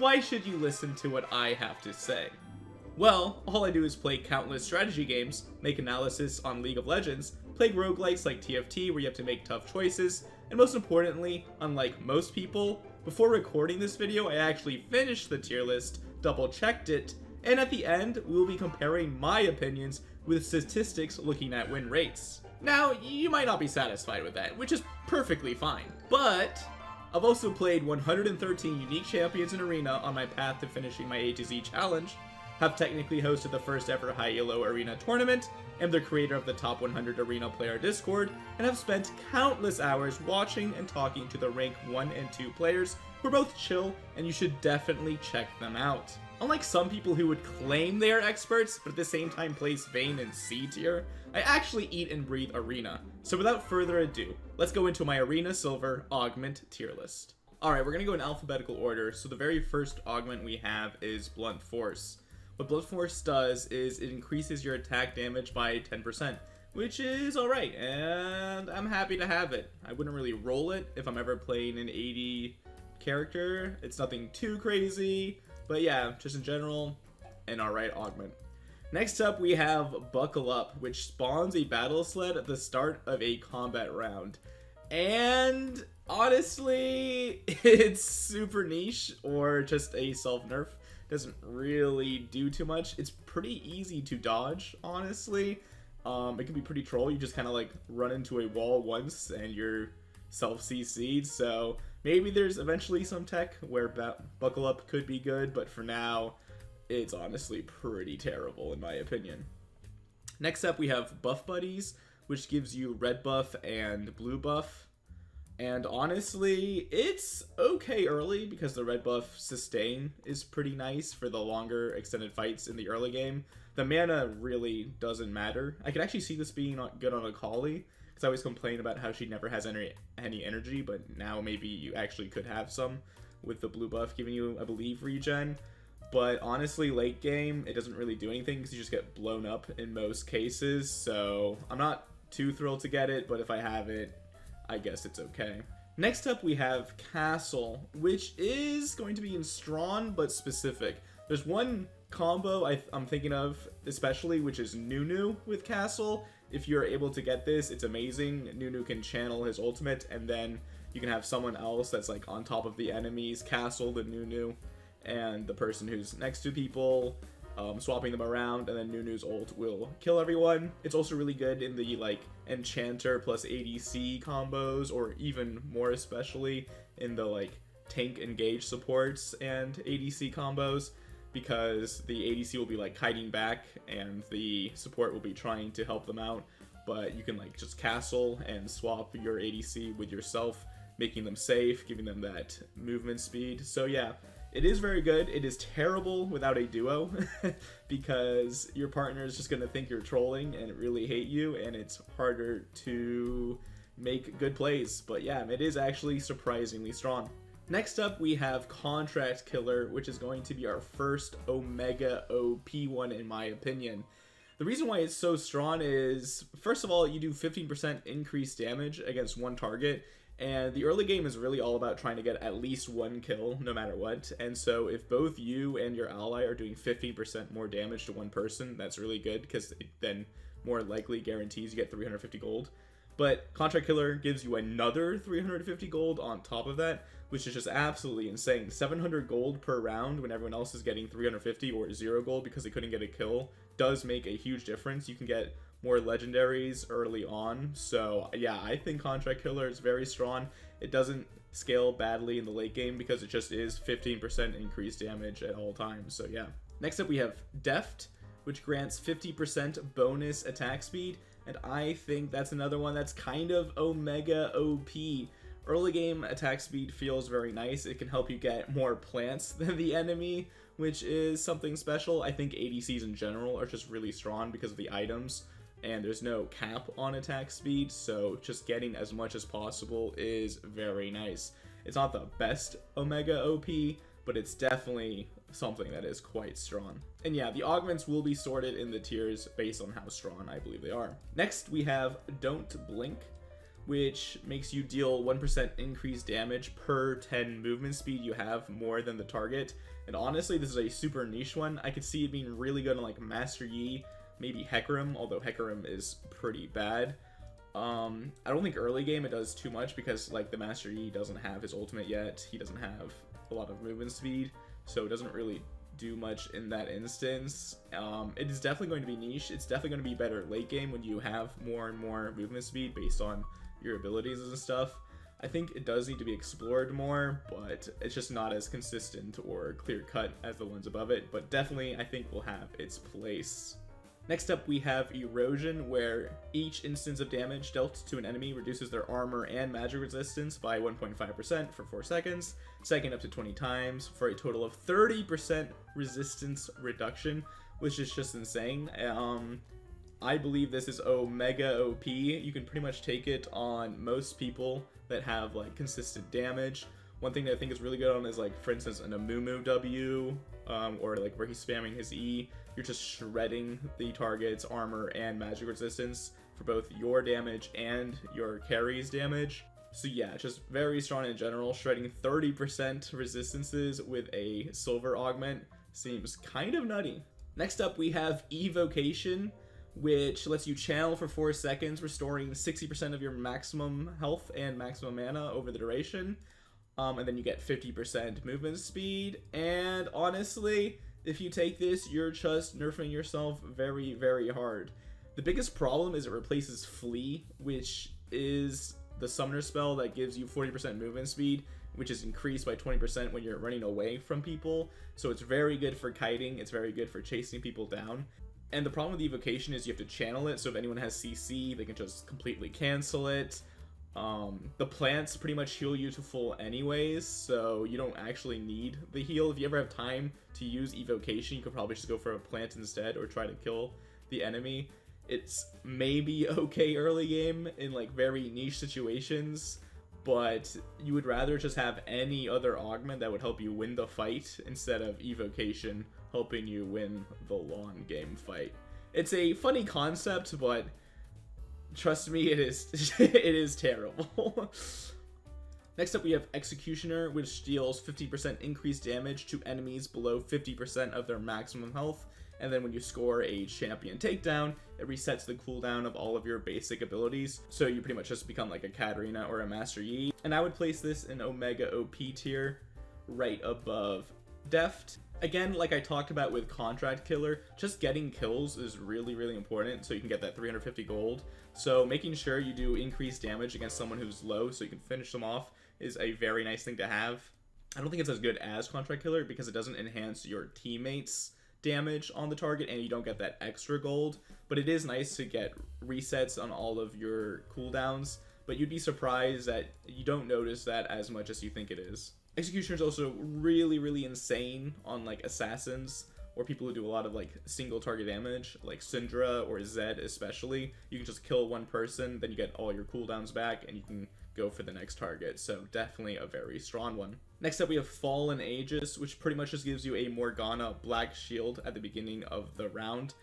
why should you listen to what I have to say? Well, all I do is play countless strategy games, make analysis on League of Legends, play roguelikes like TFT where you have to make tough choices, and most importantly, unlike most people, before recording this video I actually finished the tier list, double checked it, and at the end we will be comparing my opinions with statistics looking at win rates. Now, you might not be satisfied with that, which is perfectly fine, but I've also played 113 unique champions in Arena on my path to finishing my A to Z challenge, have technically hosted the first ever high elo arena tournament, am the creator of the top 100 arena player Discord, and have spent countless hours watching and talking to the rank 1 and 2 players who are both chill, and you should definitely check them out. Unlike some people who would claim they are experts, but at the same time place Vayne in C tier, I actually eat and breathe Arena. So without further ado, let's go into my Arena Silver Augment tier list. Alright, we're gonna go in alphabetical order, so the very first augment we have is Blunt Force. What Blunt Force does is it increases your attack damage by 10%, which is alright, and I'm happy to have it. I wouldn't really roll it if I'm ever playing an 80 character. It's nothing too crazy, but yeah, just in general, an alright augment. Next up, we have Buckle Up, which spawns a battle sled at the start of a combat round. And honestly, it's super niche or just a self-nerf. Doesn't really do too much. It's pretty easy to dodge, honestly. It can be pretty troll. You just kind of like run into a wall once and you're self-CC'd. So maybe there's eventually some tech where Buckle Up could be good, but for now, it's honestly pretty terrible in my opinion. Next up, we have Buff Buddies, which gives you red buff and blue buff. And honestly, it's okay early because the red buff sustain is pretty nice for the longer extended fights in the early game. The mana really doesn't matter. I could actually see this being good on Akali, because I always complain about how she never has any energy, but now maybe you actually could have some with the blue buff giving you, I believe, regen. But honestly, late game, it doesn't really do anything because you just get blown up in most cases, so I'm not too thrilled to get it, but if I have it, I guess it's okay. Next up, we have Castle, which is going to be in Strawn, but specific. There's one combo I'm thinking of, especially, which is Nunu with Castle. If you're able to get this, it's amazing. Nunu can channel his ultimate, and then you can have someone else that's like on top of the enemies, Castle the Nunu, and the person who's next to people, swapping them around, and then Nunu's ult will kill everyone. It's also really good in the like Enchanter plus ADC combos, or even more especially in the like tank engage supports and ADC combos, because the ADC will be like hiding back and the support will be trying to help them out, but you can like just castle and swap your ADC with yourself, making them safe, giving them that movement speed. So yeah, it is very good. It is terrible without a duo because your partner is just going to think you're trolling and really hate you, and it's harder to make good plays. But yeah, it is actually surprisingly strong. Next up, we have Contract Killer, which is going to be our first Omega OP one in my opinion. The reason why it's so strong is, first of all, you do 15% increased damage against one target. And the early game is really all about trying to get at least one kill, no matter what. And so if both you and your ally are doing 15% more damage to one person, that's really good, because it then more likely guarantees you get 350 gold. But Contract Killer gives you another 350 gold on top of that, which is just absolutely insane. 700 gold per round when everyone else is getting 350 or 0 gold because they couldn't get a kill does make a huge difference. You can get more legendaries early on. So yeah, I think Contract Killer is very strong. It doesn't scale badly in the late game because it just is 15% increased damage at all times. So yeah. Next up, we have Deft, which grants 50% bonus attack speed, and I think that's another one that's kind of Omega OP. Early game attack speed feels very nice. It can help you get more plants than the enemy, which is something special. I think ADCs in general are just really strong because of the items, and there's no cap on attack speed, so just getting as much as possible is very nice. It's not the best Omega OP, but it's definitely something that is quite strong. And yeah, the augments will be sorted in the tiers based on how strong I believe they are. Next, we have Don't Blink, which makes you deal 1% increased damage per 10 movement speed you have more than the target. And honestly, this is a super niche one. I could see it being really good on like Master Yi, maybe Hecarim, although Hecarim is pretty bad. I don't think early game it does too much because like the Master Yi doesn't have his ultimate yet. He doesn't have a lot of movement speed, so it doesn't really do much in that instance. It is definitely going to be niche. It's definitely going to be better late game when you have more and more movement speed based on your abilities and stuff. I think it does need to be explored more, but it's just not as consistent or clear cut as the ones above it, but definitely I think will have its place. Next up we have Erosion, where each instance of damage dealt to an enemy reduces their armor and magic resistance by 1.5% for 4 seconds, second up to 20 times, for a total of 30% resistance reduction, which is just insane. I believe this is Omega OP. You can pretty much take it on most people that have like consistent damage. One thing that I think is really good on is like, for instance, an Amumu W, or like where he's spamming his E. You're just shredding the target's armor and magic resistance for both your damage and your carry's damage. So yeah, just very strong in general. Shredding 30% resistances with a silver augment seems kind of nutty. Next up we have Evocation, which lets you channel for 4 seconds, restoring 60% of your maximum health and maximum mana over the duration. And then you get 50% movement speed. And honestly, if you take this, you're just nerfing yourself very, very hard. The biggest problem is it replaces Flee, which is the summoner spell that gives you 40% movement speed, which is increased by 20% when you're running away from people. So it's very good for kiting, it's very good for chasing people down. And the problem with Evocation is you have to channel it, so if anyone has CC, they can just completely cancel it. The plants pretty much heal you to full anyways, so you don't actually need the heal. If you ever have time to use Evocation, you could probably just go for a plant instead or try to kill the enemy. It's maybe okay early game in like very niche situations, but you would rather just have any other augment that would help you win the fight instead of Evocation helping you win the long game fight. It's a funny concept, but trust me, it is it is terrible. Next up we have Executioner, which deals 50% increased damage to enemies below 50% of their maximum health, and then when you score a champion takedown, it resets the cooldown of all of your basic abilities, so you pretty much just become like a Katarina or a Master Yi. And I would place this in Omega OP tier, right above Deft. Again, like I talked about with Contract Killer, just getting kills is really, really important so you can get that 350 gold. So making sure you do increased damage against someone who's low so you can finish them off is a very nice thing to have. I don't think it's as good as Contract Killer because it doesn't enhance your teammates' damage on the target and you don't get that extra gold, but it is nice to get resets on all of your cooldowns, but you'd be surprised that you don't notice that as much as you think it is. Executioner is also really, really insane on like assassins or people who do a lot of like single target damage, like Syndra or Zed especially. You can just kill one person, then you get all your cooldowns back and you can go for the next target, so definitely a very strong one. Next up we have Fallen Aegis, which pretty much just gives you a Morgana black shield at the beginning of the round.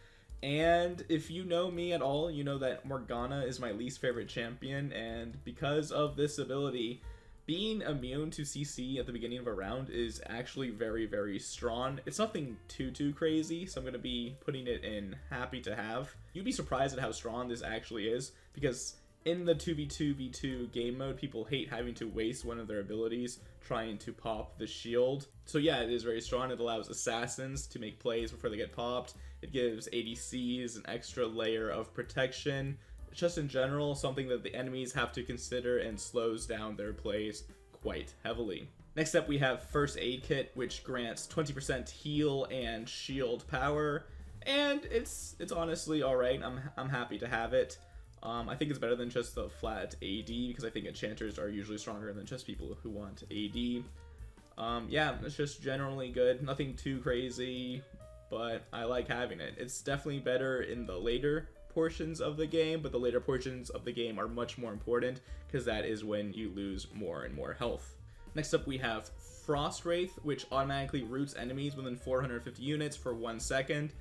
And if you know me at all, you know that Morgana is my least favorite champion, and because of this ability, being immune to CC at the beginning of a round is actually very, very strong. It's nothing too crazy, so I'm going to be putting it in happy to have. You'd be surprised at how strong this actually is, because in the 2v2v2 game mode, people hate having to waste one of their abilities trying to pop the shield. So yeah, it is very strong. It allows assassins to make plays before they get popped. It gives ADCs an extra layer of protection. Just in general, something that the enemies have to consider and slows down their plays quite heavily. Next up we have First Aid Kit, which grants 20% heal and shield power, and it's honestly alright. I'm happy to have it. I think it's better than just the flat AD, because I think enchanters are usually stronger than just people who want AD. Yeah, it's just generally good. Nothing too crazy, but I like having it. It's definitely better in the later portions of the game, but the later portions of the game are much more important because that is when you lose more and more health. Next up we have Frost Wraith, which automatically roots enemies within 450 units for 1 second.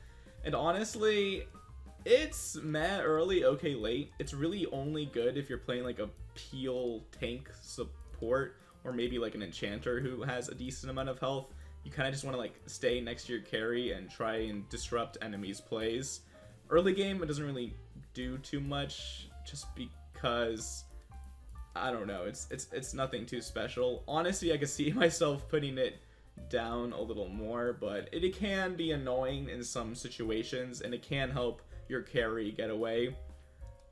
And honestly, It's meh early, okay late. It's really only good if you're playing like a peel tank support, or maybe like an enchanter who has a decent amount of health. You kind of just want to like stay next to your carry and try and disrupt enemies' plays. Early game, it doesn't really do too much, just because I don't know, it's nothing too special. Honestly, I could see myself putting it down a little more, but it can be annoying in some situations, and it can help your carry get away,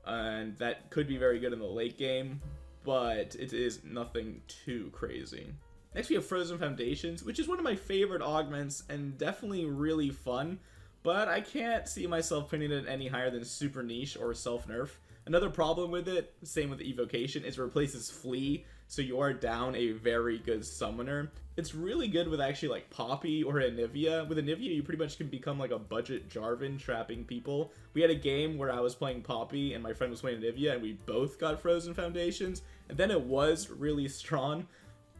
and that could be very good in the late game, but it is nothing too crazy. Next we have Frozen Foundations, which is one of my favorite augments and definitely really fun, but I can't see myself putting it any higher than super niche or self-nerf. Another problem with it, same with Evocation, is it replaces Flee, so you are down a very good summoner. It's really good with actually like Poppy or Anivia. With Anivia, you pretty much can become like a budget Jarvan trapping people. We had a game where I was playing Poppy and my friend was playing Anivia, and we both got Frozen Foundations, and then it was really strong.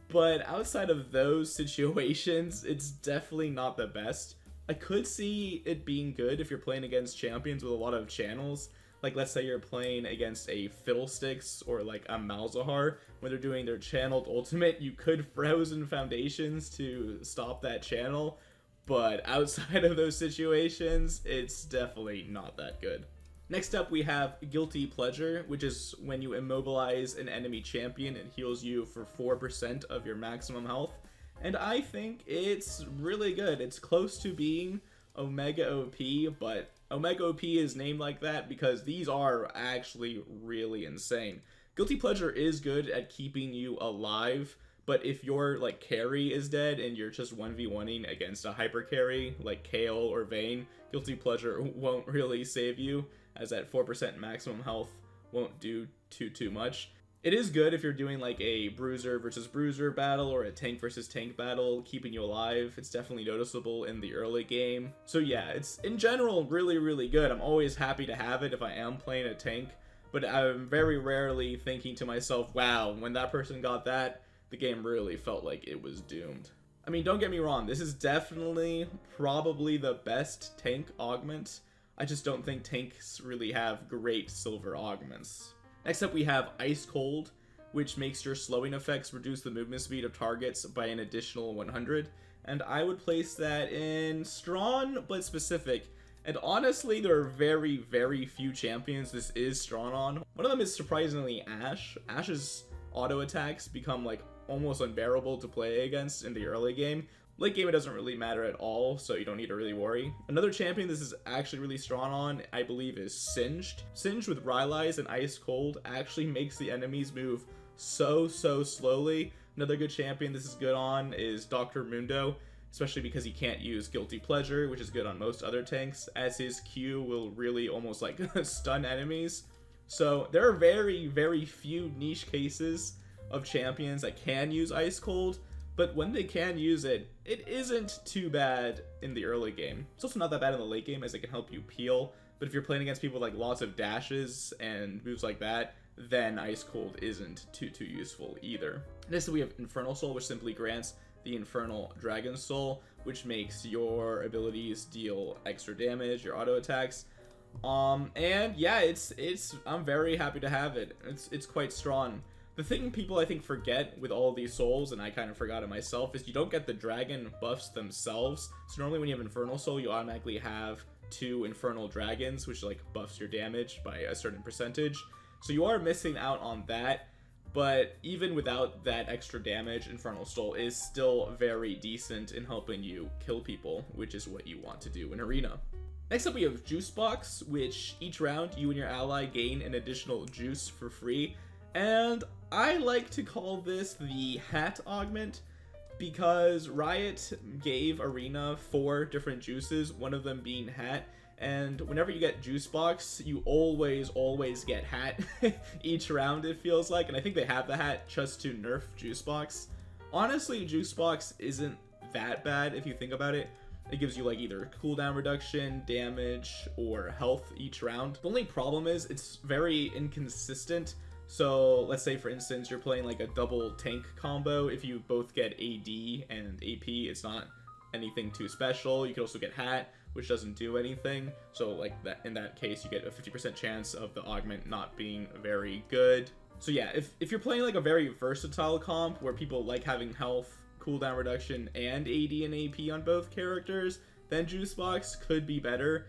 But outside of those situations, it's definitely not the best. I could see it being good if you're playing against champions with a lot of channels. Like, let's say you're playing against a Fiddlesticks or like a Malzahar, when they're doing their channeled ultimate, you could Frozen Foundations to stop that channel, but outside of those situations, it's definitely not that good. Next up, we have Guilty Pleasure, which is when you immobilize an enemy champion and heals you for 4% of your maximum health, and I think it's really good. It's close to being Omega OP, but Omega OP is named like that because these are actually really insane. Guilty Pleasure is good at keeping you alive, but if your like carry is dead and you're just 1v1ing against a hyper carry like Kale or Vayne, Guilty Pleasure won't really save you, as that 4% maximum health won't do too much. It is good if you're doing like a bruiser versus bruiser battle or a tank versus tank battle, keeping you alive. It's definitely noticeable in the early game. So yeah, it's in general really good. I'm always happy to have it if I am playing a tank, but I'm very rarely thinking to myself, wow, when that person got that, the game really felt like it was doomed. I mean, don't get me wrong, this is definitely probably the best tank augment. I just don't think tanks really have great silver augments. Next up we have Ice Cold, which makes your slowing effects reduce the movement speed of targets by an additional 100, and I would place that in strong but specific. And honestly, there are very few champions this is strong on. One of them is surprisingly Ashe. Ashe's auto attacks become like almost unbearable to play against in the early game. Late game, it doesn't really matter at all, so you don't need to really worry. Another champion this is actually really strong on, I believe, is Singed. Singed with Rylai's and Ice Cold actually makes the enemies move so slowly. Another good champion this is good on is Dr. Mundo, especially because he can't use Guilty Pleasure, which is good on most other tanks, as his Q will really almost like stun enemies. So there are very few niche cases of champions that can use Ice Cold, but when they can use it, it isn't too bad in the early game. It's also not that bad in the late game, as it can help you peel, but if you're playing against people with like lots of dashes and moves like that, then Ice Cold isn't too useful either. Next we have Infernal Soul, which simply grants the Infernal Dragon Soul, which makes your abilities deal extra damage, your auto attacks. And yeah, I'm very happy to have it. It's quite strong. The thing people I think forget with all of these souls, and I kind of forgot it myself, is you don't get the dragon buffs themselves. So normally when you have Infernal Soul, you automatically have 2 Infernal Dragons, which like buffs your damage by a certain percentage. So you are missing out on that, but even without that extra damage, Infernal Soul is still very decent in helping you kill people, which is what you want to do in Arena. Next up we have Juice Box, which each round you and your ally gain an additional juice for free. And I like to call this the Hat Augment, because Riot gave Arena 4 different juices, one of them being Hat, and whenever you get Juice Box, you always get Hat each round, it feels like, and I think they have the Hat just to nerf Juice Box. Honestly, Juice Box isn't that bad if you think about it. It gives you like either cooldown reduction, damage, or health each round. The only problem is it's very inconsistent. So let's say for instance you're playing like a double tank combo. If you both get AD and AP, it's not anything too special. You can also get Hat, which doesn't do anything. So like that, in that case, you get a 50% chance of the augment not being very good. So yeah, if you're playing like a very versatile comp where people like having health, cooldown reduction, and AD and AP on both characters, then Juicebox could be better.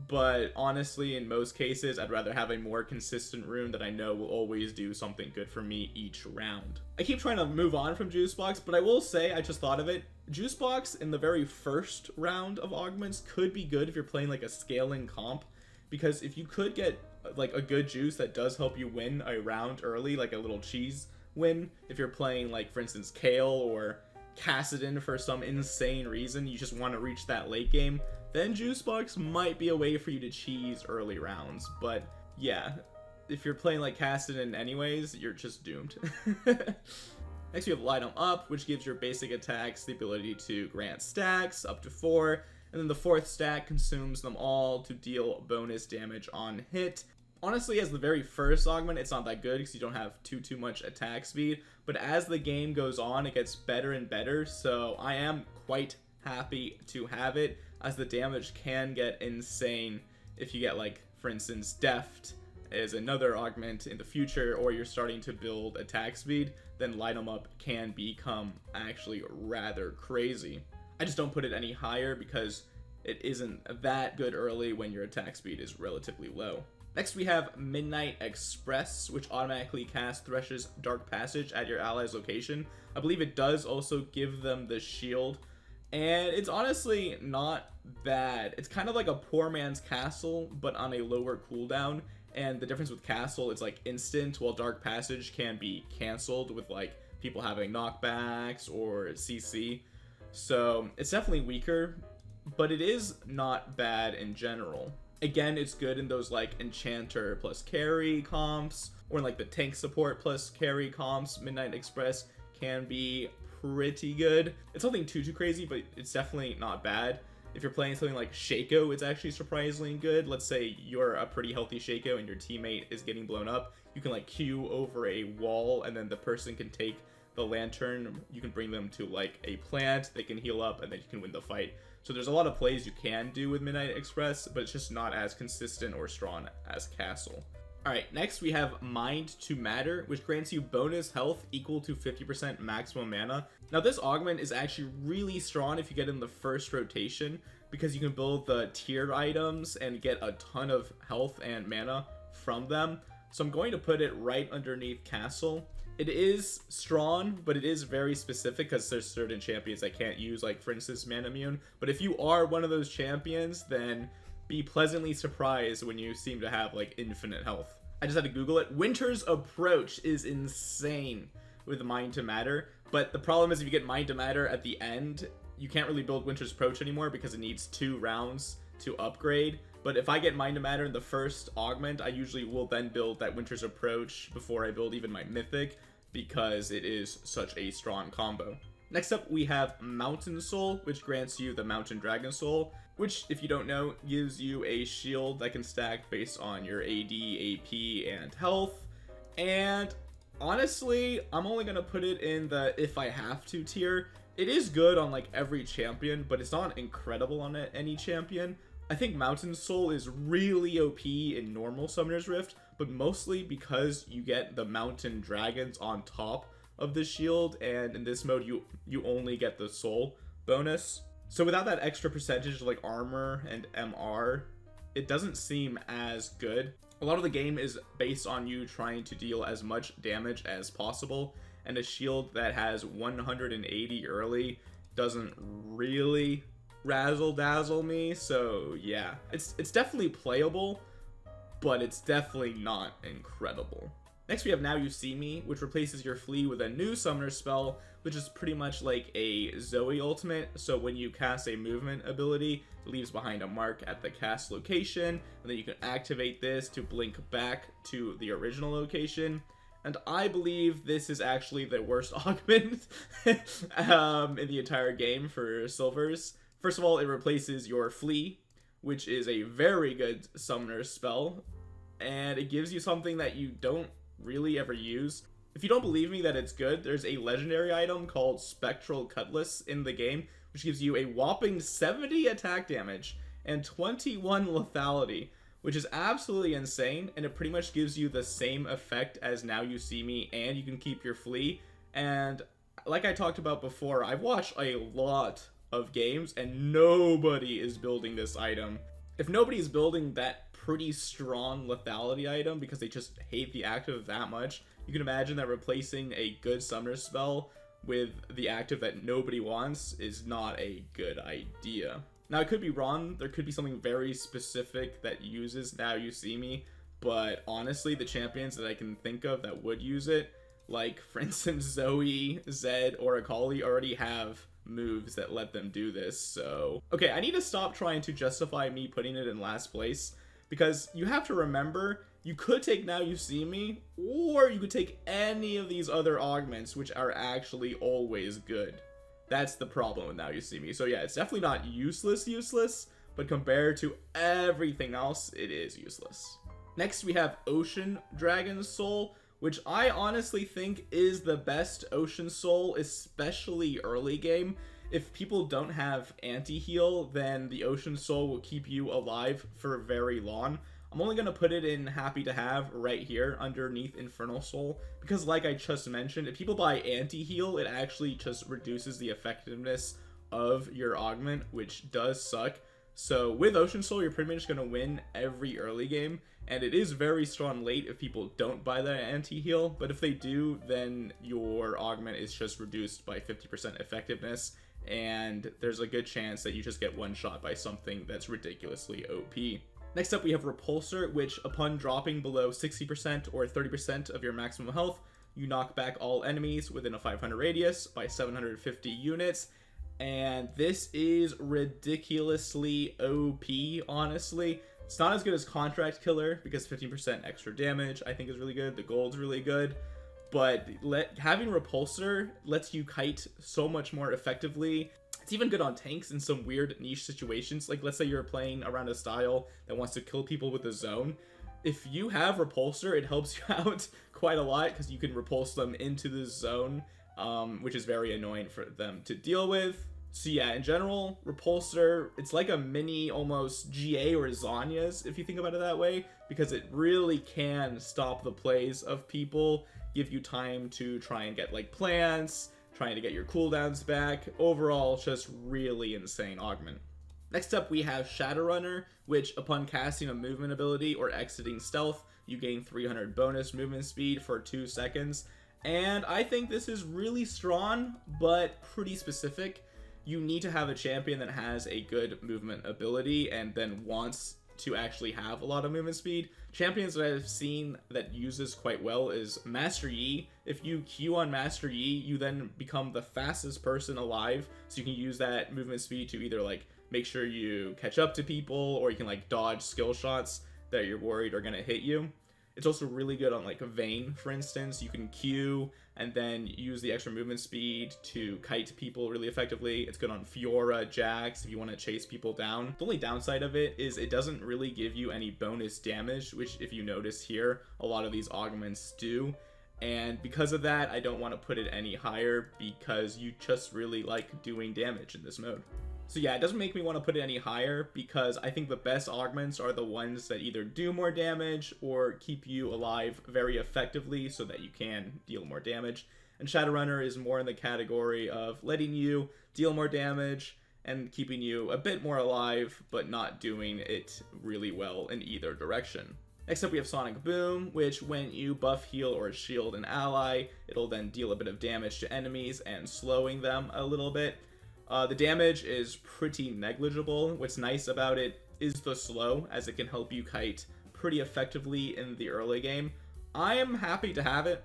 But honestly, in most cases, I'd rather have a more consistent rune that I know will always do something good for me each round. I keep trying to move on from Juicebox, but I will say, I just thought of it, Juicebox in the very first round of augments could be good if you're playing like a scaling comp, because if you could get like a good juice that does help you win a round early, like a little cheese win, if you're playing like, for instance, Kale or Kassadin for some insane reason, you just want to reach that late game, then Juicebox might be a way for you to cheese early rounds. But yeah, if you're playing like Kassadin anyways, you're just doomed. Next we have Light 'em Up, which gives your basic attacks the ability to grant stacks up to 4, and then the 4th stack consumes them all to deal bonus damage on hit. Honestly, as the very first augment, it's not that good because you don't have too much attack speed, but as the game goes on, it gets better and better, so I am quite happy to have it, as the damage can get insane if you get, like, for instance, Deft is another augment in the future, or you're starting to build attack speed, then Light 'em Up can become actually rather crazy. I just don't put it any higher because it isn't that good early when your attack speed is relatively low. Next we have Midnight Express, which automatically casts Thresh's Dark Passage at your ally's location. I believe it does also give them the shield, and it's honestly not bad. It's kind of like a poor man's castle, but on a lower cooldown, and the difference with castle, it's like instant, while Dark Passage can be cancelled with like people having knockbacks or CC. So it's definitely weaker, but it is not bad in general. Again, it's good in those like Enchanter plus carry comps, or in like the tank support plus carry comps. Midnight Express can be pretty good. It's nothing too crazy, but it's definitely not bad. If you're playing something like Shaco, it's actually surprisingly good. Let's say you're a pretty healthy Shaco and your teammate is getting blown up. You can like queue over a wall, and then the person can take the lantern. You can bring them to like a plant, they can heal up, and then you can win the fight. So there's a lot of plays you can do with Midnight Express, but it's just not as consistent or strong as Castle. Alright, next we have Mind to Matter, which grants you bonus health equal to 50% maximum mana. Now this augment is actually really strong if you get in the first rotation, because you can build the tier items and get a ton of health and mana from them. So I'm going to put it right underneath Castle. It is strong, but it is very specific because there's certain champions that can't use, like for instance, Manamune. But if you are one of those champions, then be pleasantly surprised when you seem to have like infinite health. I just had to Google it. Winter's Approach is insane with Mind to Matter, but the problem is if you get Mind to Matter at the end, you can't really build Winter's Approach anymore because it needs 2 rounds to upgrade. But if I get Mind to Matter in the first augment, I usually will then build that Winter's Approach before I build even my Mythic, because it is such a strong combo. Next up, we have Mountain Soul, which grants you the Mountain Dragon Soul, which, if you don't know, gives you a shield that can stack based on your AD, AP, and health. And honestly, I'm only gonna put it in the if I have to tier. It is good on like every champion, but it's not incredible on any champion. I think Mountain Soul is really OP in normal Summoner's Rift, but mostly because you get the Mountain Dragons on top of the shield, and in this mode you only get the soul bonus. So without that extra percentage like armor and MR, it doesn't seem as good. A lot of the game is based on you trying to deal as much damage as possible, and a shield that has 180 early doesn't really razzle dazzle me. So yeah, it's definitely playable, but it's definitely not incredible. Next we have Now You See Me, which replaces your Flee with a new summoner spell, which is pretty much like a Zoe ultimate. So when you cast a movement ability, it leaves behind a mark at the cast location, and then you can activate this to blink back to the original location. And I believe this is actually the worst augment in the entire game for silvers. First of all, it replaces your Flee, which is a very good summoner spell, and it gives you something that you don't really ever use. If you don't believe me that it's good, there's a legendary item called Spectral Cutlass in the game, which gives you a whopping 70 attack damage and 21 lethality, which is absolutely insane, and it pretty much gives you the same effect as Now You See Me, and you can keep your flea. And like I talked about before, I've watched a lot of games, and nobody is building this item. If nobody's building that pretty strong lethality item because they just hate the active that much, you can imagine that replacing a good summoner spell with the active that nobody wants is not a good idea. Now, I could be wrong. There could be something very specific that uses Now You See Me, but honestly, the champions that I can think of that would use it, like, for instance, Zoe, Zed, or Akali, already have moves that let them do this, so... Okay, I need to stop trying to justify me putting it in last place, because you have to remember, you could take Now You See Me, or you could take any of these other augments, which are actually always good. That's the problem with Now You See Me. So yeah, it's definitely not useless, but compared to everything else, it is useless. Next, we have Ocean Dragon Soul, which I honestly think is the best Ocean Soul, especially early game. If people don't have anti-heal, then the Ocean Soul will keep you alive for very long. I'm only going to put it in Happy to Have right here underneath Infernal Soul, because like I just mentioned, if people buy anti-heal, it actually just reduces the effectiveness of your augment, which does suck. So with Ocean Soul, you're pretty much going to win every early game, and it is very strong late if people don't buy that anti-heal, but if they do, then your augment is just reduced by 50% effectiveness, and there's a good chance that you just get one shot by something that's ridiculously OP. Next up, we have Repulsor, which upon dropping below 60% or 30% of your maximum health, you knock back all enemies within a 500 radius by 750 units, and this is ridiculously OP, honestly. It's not as good as Contract Killer, because 15% extra damage I think is really good, the gold's really good, but having Repulsor lets you kite so much more effectively. It's even good on tanks in some weird niche situations, like let's say you're playing around a style that wants to kill people with a zone. If you have Repulsor, it helps you out quite a lot, because you can repulse them into the zone, which is very annoying for them to deal with. So yeah, in general, Repulsor, it's like a mini almost GA or Zhonya's, if you think about it that way, because it really can stop the plays of people, give you time to try and get like plants, trying to get your cooldowns back. Overall, just really insane augment. Next up, we have Shadowrunner, which upon casting a movement ability or exiting stealth, you gain 300 bonus movement speed for 2 seconds. And I think this is really strong, but pretty specific. You need to have a champion that has a good movement ability and then wants to actually have a lot of movement speed. Champions that I've seen that use this quite well is Master Yi. If you Q on Master Yi, you then become the fastest person alive, so you can use that movement speed to either like make sure you catch up to people, or you can like dodge skill shots that you're worried are gonna hit you. It's also really good on like Vayne, for instance. You can Q and then use the extra movement speed to kite people really effectively. It's good on Fiora, Jax, if you want to chase people down. The only downside of it is it doesn't really give you any bonus damage, which if you notice here, a lot of these augments do. And because of that, I don't want to put it any higher, because you just really like doing damage in this mode. So yeah, it doesn't make me want to put it any higher, because I think the best augments are the ones that either do more damage or keep you alive very effectively so that you can deal more damage. And Shadowrunner is more in the category of letting you deal more damage and keeping you a bit more alive, but not doing it really well in either direction. Next up, we have Sonic Boom, which when you buff, heal, or shield an ally, it'll then deal a bit of damage to enemies and slowing them a little bit. The damage is pretty negligible. What's nice about it is the slow, as it can help you kite pretty effectively in the early game. I am happy to have it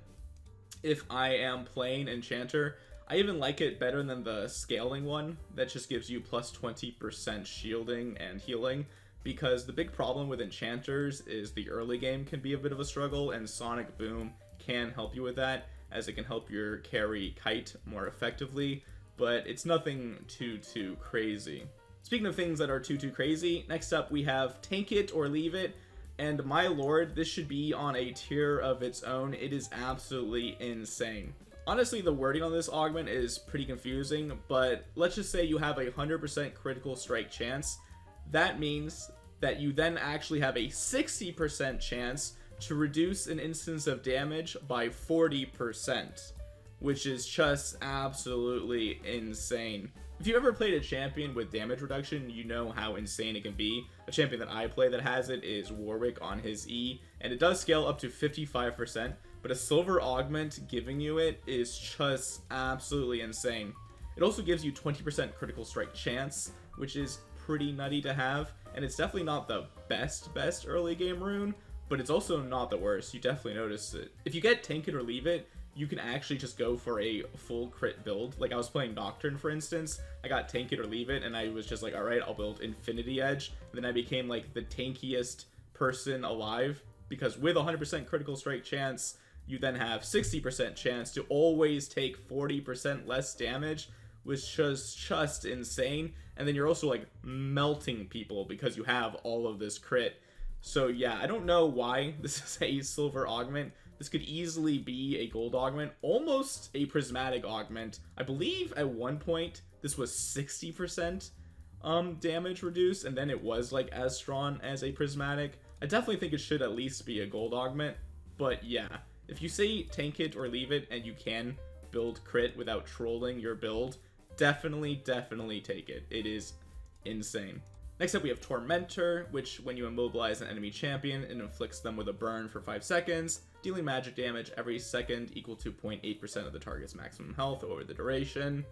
if I am playing Enchanter. I even like it better than the scaling one that just gives you plus 20% shielding and healing, because the big problem with Enchanters is the early game can be a bit of a struggle, and Sonic Boom can help you with that, as it can help your carry kite more effectively. But it's nothing too crazy. Speaking of things that are too crazy, next up we have Tank It or Leave It, and my lord, this should be on a tier of its own. It is absolutely insane. Honestly, the wording on this augment is pretty confusing, but let's just say you have a 100% critical strike chance. That means that you then actually have a 60% chance to reduce an instance of damage by 40%, which is just absolutely insane. If you've ever played a champion with damage reduction, you know how insane it can be. A champion that I play that has it is Warwick on his E, and it does scale up to 55%, but a silver augment giving you it is just absolutely insane. It also gives you 20% critical strike chance, which is pretty nutty to have, and it's definitely not the best early game rune, but it's also not the worst. You definitely notice it. If you get Tank It or Leave It, you can actually just go for a full crit build. Like I was playing Nocturne, for instance, I got Tank It or Leave It, and I was just like, alright, I'll build Infinity Edge. And then I became like the tankiest person alive, because with 100% critical strike chance, you then have 60% chance to always take 40% less damage, which is just insane. And then you're also like melting people because you have all of this crit. So yeah, I don't know why this is a silver augment. This could easily be a gold augment, almost a prismatic augment. I believe at one point this was 60% damage reduced, and then it was like as strong as a prismatic. I definitely think it should at least be a gold augment, but yeah. If you say Tank It or Leave It and you can build crit without trolling your build, definitely take it. It is insane. Next up we have Tormentor, which when you immobilize an enemy champion, it inflicts them with a burn for 5 seconds, dealing magic damage every second equal to 0.8% of the target's maximum health over the duration.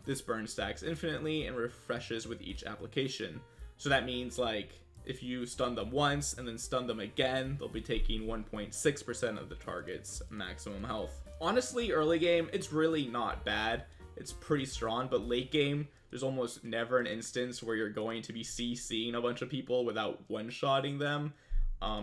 This burn stacks infinitely and refreshes with each application. So that means like if you stun them once and then stun them again, they'll be taking 1.6% of the target's maximum health. Honestly, early game, it's really not bad. It's pretty strong, but late game, there's almost never an instance where you're going to be CCing a bunch of people without one-shotting them.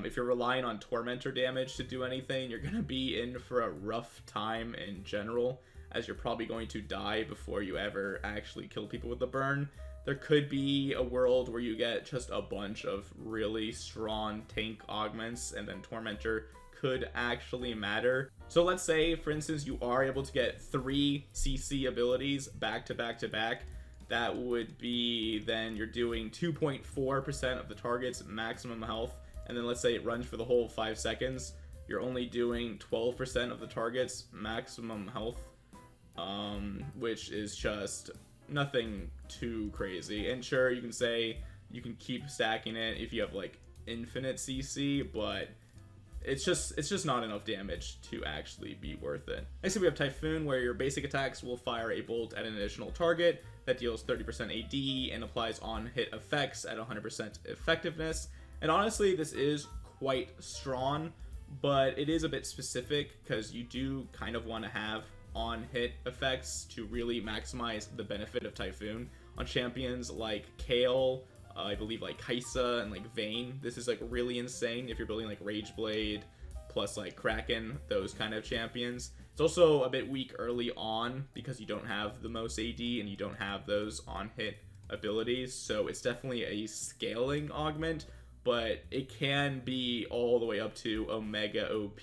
If you're relying on Tormentor damage to do anything, you're going to be in for a rough time in general, as you're probably going to die before you ever actually kill people with the burn. There could be a world where you get just a bunch of really strong tank augments, and then Tormentor could actually matter. So let's say, for instance, you are able to get 3 CC abilities back to back to back. That would be, then you're doing 2.4% of the target's maximum health, and then let's say it runs for the whole 5 seconds. You're only doing 12% of the target's maximum health, which is just nothing too crazy. And sure, you can say you can keep stacking it if you have like infinite CC, but it's just not enough damage to actually be worth it. Next up we have Typhoon, where your basic attacks will fire a bolt at an additional target that deals 30% AD and applies on-hit effects at 100% effectiveness. And honestly, this is quite strong, but it is a bit specific because you do kind of want to have on-hit effects to really maximize the benefit of Typhoon on champions like Kale, I believe like Kaisa and like Vayne. This is like really insane if you're building like Rageblade plus like Kraken, those kind of champions. It's also a bit weak early on because you don't have the most AD and you don't have those on-hit abilities, so it's definitely a scaling augment, but it can be all the way up to Omega OP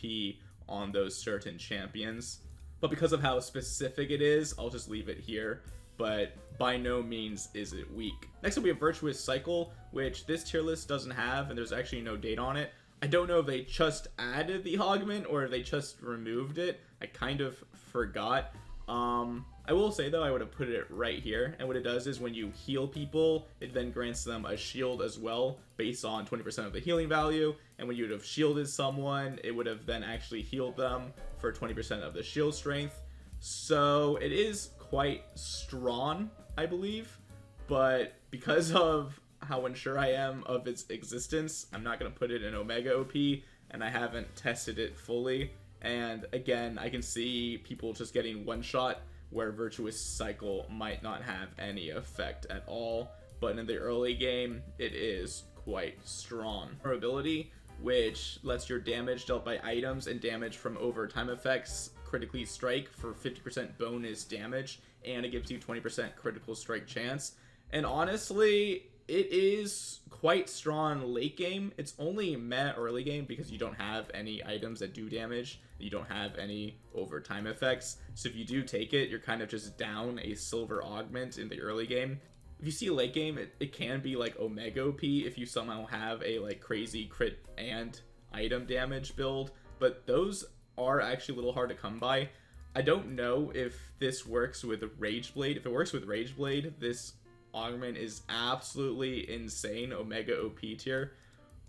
on those certain champions. But because of how specific it is, I'll just leave it here. But by no means is it weak. Next up we have Virtuous Cycle, which this tier list doesn't have, and there's actually no date on it. I don't know if they just added the augment or if they just removed it. I kind of forgot. I will say though, I would have put it right here, and what it does is when you heal people, it then grants them a shield as well, based on 20% of the healing value, and when you would have shielded someone, it would have then actually healed them for 20% of the shield strength. So it is quite strong, I believe, but because of how unsure I am of its existence, I'm not going to put it in Omega OP, and I haven't tested it fully. And again, I can see people just getting one shot where Virtuous Cycle might not have any effect at all, but in the early game, it is quite strong. Her ability, which lets your damage dealt by items and damage from overtime effects critically strike for 50% bonus damage, and it gives you 20% critical strike chance. And honestly, It is quite strong late game. It's only meh early game because you don't have any items that do damage. You don't have any overtime effects. So if you do take it, you're kind of just down a silver augment in the early game. If you see late game, it can be like Omega OP if you somehow have a like crazy crit and item damage build, but those are actually a little hard to come by. I don't know if this works with Rageblade. If it works with Rageblade, this augment is absolutely insane, Omega OP tier,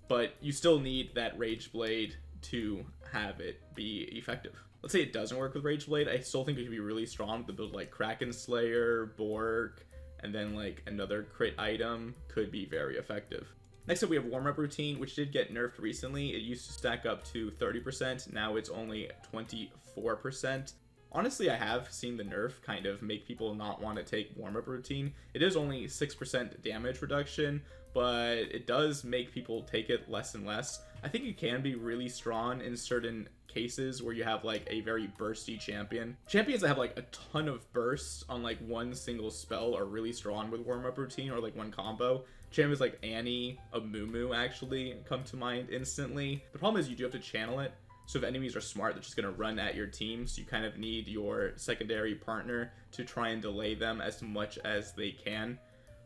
but you still need that Rageblade to have it be effective. Let's say it doesn't work with Rageblade, I still think it could be really strong with the build like Kraken Slayer, Bork, and then like another crit item could be very effective. Next up we have Warmup Routine, which did get nerfed recently. It used to stack up to 30%, now it's only 24%. Honestly, I have seen the nerf kind of make people not want to take Warmup Routine. It is only 6% damage reduction, but it does make people take it less and less. I think it can be really strong in certain cases where you have like a very bursty champion. Champions that have like a ton of bursts on like one single spell are really strong with Warmup Routine or like one combo. Champions like Annie, Amumu actually come to mind instantly. The problem is you do have to channel it. So if enemies are smart, they're just going to run at your team. So you kind of need your secondary partner to try and delay them as much as they can.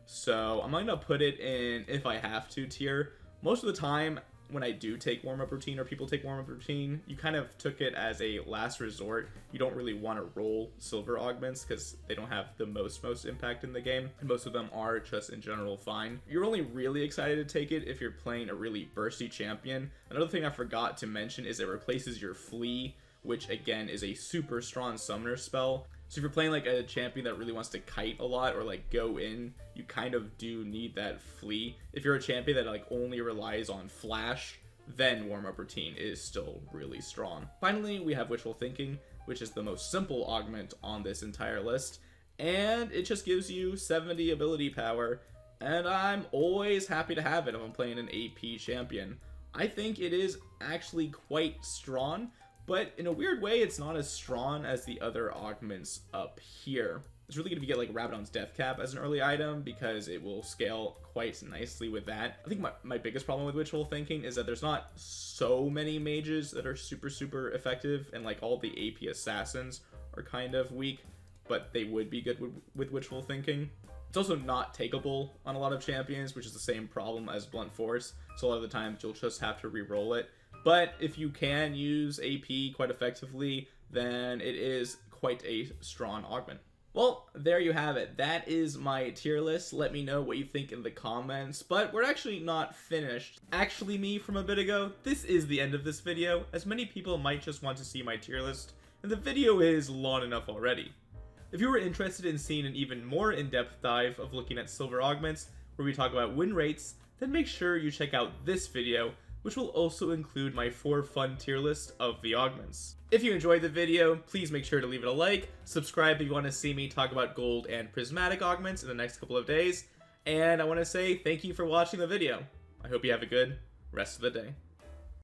So I'm going to put it in if I have to tier. Most of the time when I do take Warmup Routine or people take Warmup Routine, you kind of took it as a last resort. You don't really want to roll silver augments because they don't have the most impact in the game. And most of them are just in general fine. You're only really excited to take it if you're playing a really bursty champion. Another thing I forgot to mention is it replaces your Flee, which again is a super strong summoner spell. So if you're playing like a champion that really wants to kite a lot or like go in, you kind of do need that Flee. If you're a champion that like only relies on flash, then Warmup Routine is still really strong. Finally, we have Witchful Thinking, which is the most simple augment on this entire list, and it just gives you 70 ability power, and I'm always happy to have it if I'm playing an AP champion. I think it is actually quite strong, but in a weird way, it's not as strong as the other augments up here. It's really good if you get like Rabadon's Death Cap as an early item because it will scale quite nicely with that. I think my biggest problem with Witchful Thinking is that there's not so many mages that are super effective, and like all the AP assassins are kind of weak, but they would be good with Witchful Thinking. It's also not takeable on a lot of champions, which is the same problem as Blunt Force, so a lot of the times you'll just have to re-roll it. But if you can use AP quite effectively, then it is quite a strong augment. Well, there you have it. That is my tier list. Let me know what you think in the comments, but we're actually not finished. Actually, me from a bit ago, this is the end of this video, as many people might just want to see my tier list, and the video is long enough already. If you were interested in seeing an even more in-depth dive of looking at silver augments, where we talk about win rates, then make sure you check out this video, which will also include my 4 fun tier list of the augments. If you enjoyed the video, please make sure to leave it a like, subscribe if you want to see me talk about gold and prismatic augments in the next couple of days, and I want to say thank you for watching the video. I hope you have a good rest of the day.